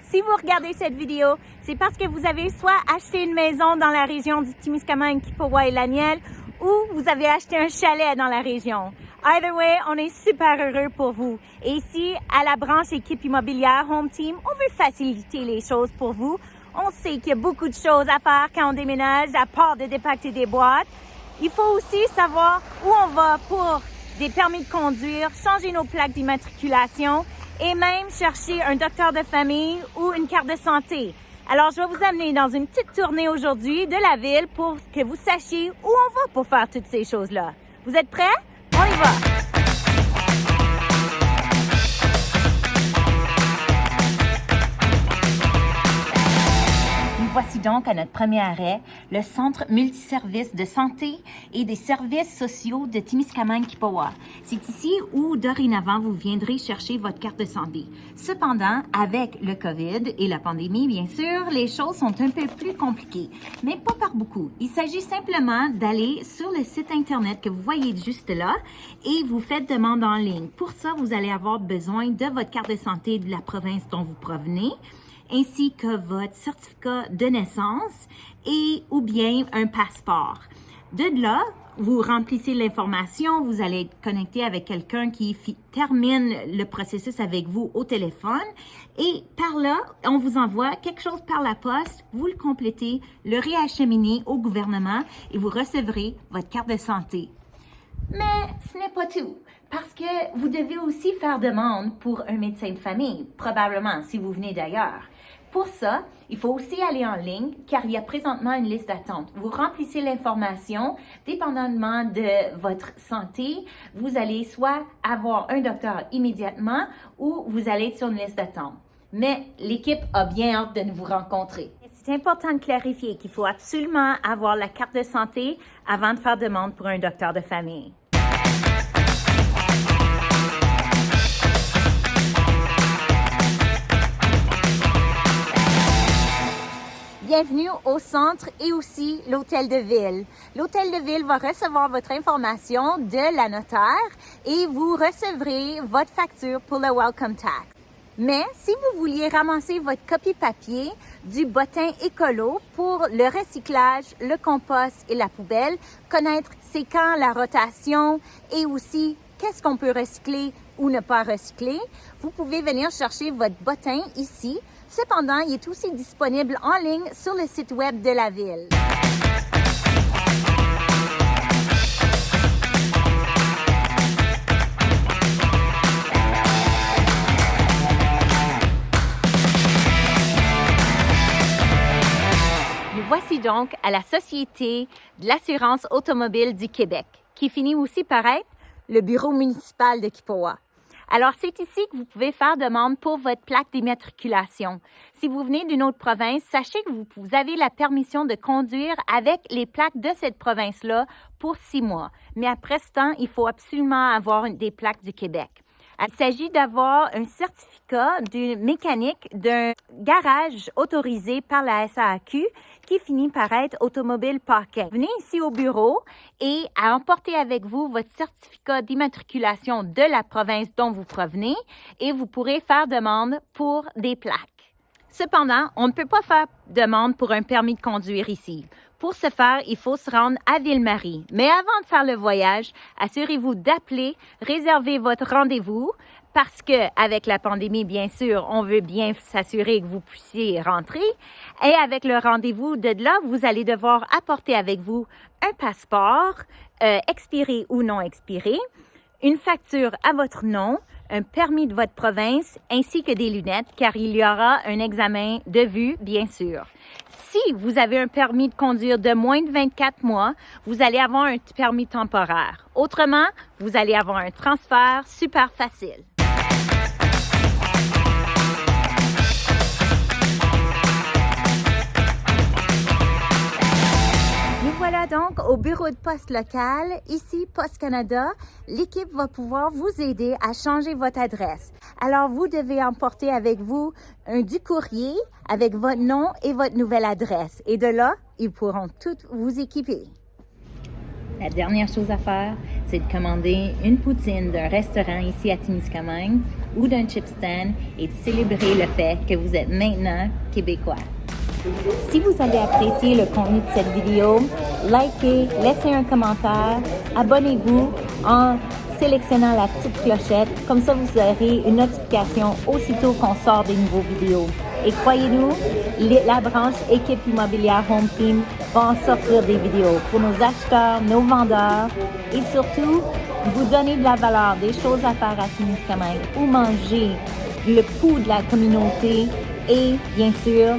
Si vous regardez cette vidéo, c'est parce que vous avez soit acheté une maison dans la région du Témiscamingue, Kippawa et Laniel, ou vous avez acheté un chalet dans la région. Either way, on est super heureux pour vous. Et ici, à la branche équipe immobilière Home Team, on veut faciliter les choses pour vous. On sait qu'il y a beaucoup de choses à faire quand on déménage, à part de dépacter des boîtes. Il faut aussi savoir où on va pour des permis de conduire, changer nos plaques d'immatriculation et même chercher un docteur de famille ou une carte de santé. Alors, je vais vous amener dans une petite tournée aujourd'hui de la ville pour que vous sachiez où on va pour faire toutes ces choses-là. Vous êtes prêts? On y va! Voici donc à notre premier arrêt, le Centre multiservice de santé et des services sociaux de Témiscamingue-Kippawa. C'est ici où, dorénavant, vous viendrez chercher votre carte de santé. Cependant, avec le COVID et la pandémie, bien sûr, les choses sont un peu plus compliquées, mais pas par beaucoup. Il s'agit simplement d'aller sur le site Internet que vous voyez juste là et vous faites demande en ligne. Pour ça, vous allez avoir besoin de votre carte de santé de la province dont vous provenez, ainsi que votre certificat de naissance et ou bien un passeport. De là, vous remplissez l'information, vous allez être connecté avec quelqu'un qui termine le processus avec vous au téléphone et par là, on vous envoie quelque chose par la poste, vous le complétez, le réacheminez au gouvernement et vous recevrez votre carte de santé. Mais ce n'est pas tout, parce que vous devez aussi faire demande pour un médecin de famille, probablement si vous venez d'ailleurs. Pour ça, il faut aussi aller en ligne car il y a présentement une liste d'attente. Vous remplissez l'information, dépendamment de votre santé, vous allez soit avoir un docteur immédiatement ou vous allez être sur une liste d'attente. Mais l'équipe a bien hâte de vous rencontrer. C'est important de clarifier qu'il faut absolument avoir la carte de santé avant de faire demande pour un docteur de famille. Bienvenue au centre et aussi l'hôtel de ville. L'hôtel de ville va recevoir votre information de la notaire et vous recevrez votre facture pour le Welcome Tax. Mais si vous vouliez ramasser votre copie papier du bottin écolo pour le recyclage, le compost et la poubelle, connaître c'est quand la rotation et aussi qu'est-ce qu'on peut recycler ou ne pas recycler, vous pouvez venir chercher votre bottin ici. Cependant, il est aussi disponible en ligne sur le site web de la ville. Nous voici donc à la Société de l'assurance automobile du Québec, qui finit aussi par être le bureau municipal de Kippawa. Alors, c'est ici que vous pouvez faire demande pour votre plaque d'immatriculation. Si vous venez d'une autre province, sachez que vous avez la permission de conduire avec les plaques de cette province-là pour 6 mois. Mais après ce temps, il faut absolument avoir des plaques du Québec. Il s'agit d'avoir un certificat de mécanique d'un garage autorisé par la SAAQ qui finit par être Automobile Parking. Venez ici au bureau et à emporter avec vous votre certificat d'immatriculation de la province dont vous provenez et vous pourrez faire demande pour des plaques. Cependant, on ne peut pas faire demande pour un permis de conduire ici. Pour ce faire, il faut se rendre à Ville-Marie. Mais avant de faire le voyage, assurez-vous d'appeler, réserver votre rendez-vous parce que avec la pandémie, bien sûr, on veut bien s'assurer que vous puissiez rentrer. Et avec le rendez-vous de là, vous allez devoir apporter avec vous un passeport, expiré ou non expiré, une facture à votre nom, un permis de votre province ainsi que des lunettes car il y aura un examen de vue, bien sûr. Si vous avez un permis de conduire de moins de 24 mois, vous allez avoir un permis temporaire. Autrement, vous allez avoir un transfert super facile. Nous voilà donc au bureau de poste local, ici Poste Canada. L'équipe va pouvoir vous aider à changer votre adresse. Alors, vous devez emporter avec vous du courrier avec votre nom et votre nouvelle adresse. Et de là, ils pourront tout vous équiper. La dernière chose à faire, c'est de commander une poutine d'un restaurant ici à Témiscamingue ou d'un chip stand et de célébrer le fait que vous êtes maintenant québécois. Si vous avez apprécié le contenu de cette vidéo, likez, laissez un commentaire, abonnez-vous en sélectionnant la petite clochette. Comme ça, vous aurez une notification aussitôt qu'on sort des nouveaux vidéos. Et croyez-nous, la branche Équipe Immobilière Home Team va en sortir des vidéos pour nos acheteurs, nos vendeurs et surtout, vous donner de la valeur, des choses à faire à Témiscamingue, où manger, le pouls de la communauté et, bien sûr,